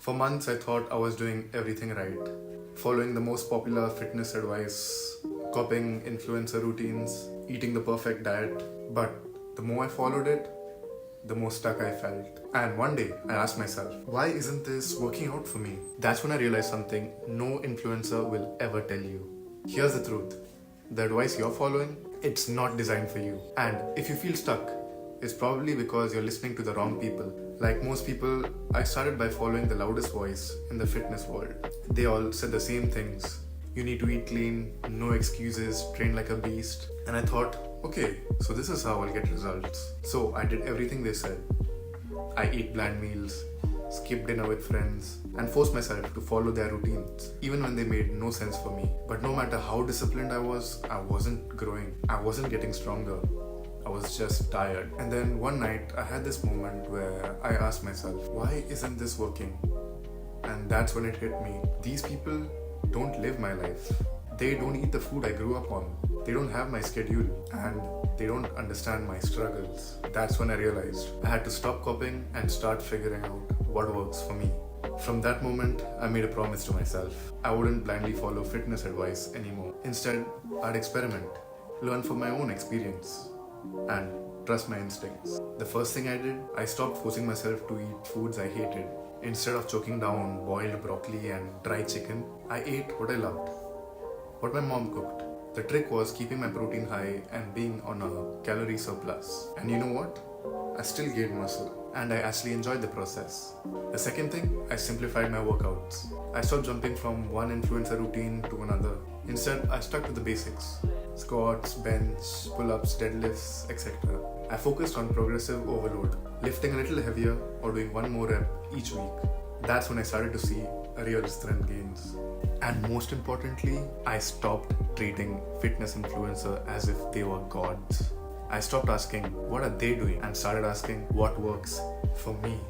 For months, I thought I was doing everything right, following the most popular fitness advice, copying influencer routines, eating the perfect diet. But the more I followed it, the more stuck I felt. And one day, I asked myself, why isn't this working out for me? That's when I realized something no influencer will ever tell you. Here's the truth. The advice you're following, it's not designed for you. And if you feel stuck, it's probably because you're listening to the wrong people. Like most people, I started by following the loudest voice in the fitness world. They all said the same things. You need to eat clean, no excuses, train like a beast. And I thought, okay, so this is how I'll get results. So I did everything they said. I ate bland meals, skipped dinner with friends, and forced myself to follow their routines, even when they made no sense for me. But no matter how disciplined I wasn't growing. I wasn't getting stronger. I was just tired. And then one night, I had this moment where I asked myself, why isn't this working? And that's when it hit me. These people don't live my life. They don't eat the food I grew up on. They don't have my schedule, and they don't understand my struggles. That's when I realized I had to stop copying and start figuring out what works for me. From that moment, I made a promise to myself. I wouldn't blindly follow fitness advice anymore. Instead, I'd experiment, learn from my own experience, and trust my instincts. The first thing I did, I stopped forcing myself to eat foods I hated. Instead of choking down boiled broccoli and dry chicken, I ate what I loved, what my mom cooked. The trick was keeping my protein high and being on a calorie surplus. And you know what? I still gained muscle, and I actually enjoyed the process. The second thing, I simplified my workouts. I stopped jumping from one influencer routine to another. Instead, I stuck to the basics. Squats, bench, pull-ups, deadlifts, etc. I focused on progressive overload, lifting a little heavier or doing one more rep each week. That's when I started to see real strength gains. And most importantly, I stopped treating fitness influencer as if they were gods. I stopped asking, what are they doing? And started asking, what works for me?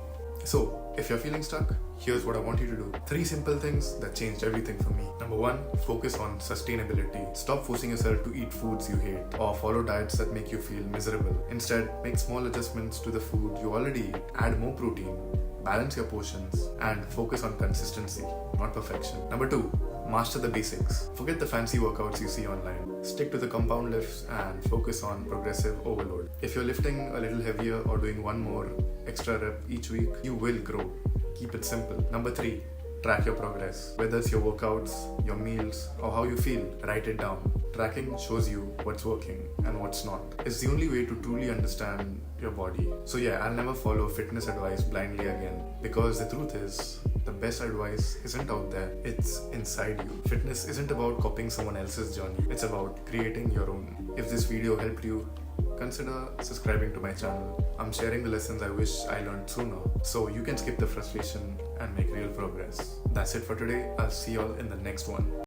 So, if you're feeling stuck, here's what I want you to do. 3 simple things that changed everything for me. Number 1, focus on sustainability. Stop forcing yourself to eat foods you hate or follow diets that make you feel miserable. Instead, make small adjustments to the food you already eat. Add more protein, balance your portions, and focus on consistency, not perfection. Number 2, master the basics. Forget the fancy workouts you see online. Stick to the compound lifts and focus on progressive overload. If you're lifting a little heavier or doing one more extra rep each week, you will grow. Keep it simple. Number 3, track your progress. Whether it's your workouts, your meals, or how you feel, write it down. Tracking shows you what's working and what's not. It's the only way to truly understand your body. So yeah, I'll never follow fitness advice blindly again, because the truth is, the best advice isn't out there, it's inside you. Fitness isn't about copying someone else's journey, it's about creating your own. If this video helped you, consider subscribing to my channel. I'm sharing the lessons I wish I learned sooner, so you can skip the frustration and make real progress. That's it for today. I'll see y'all in the next one.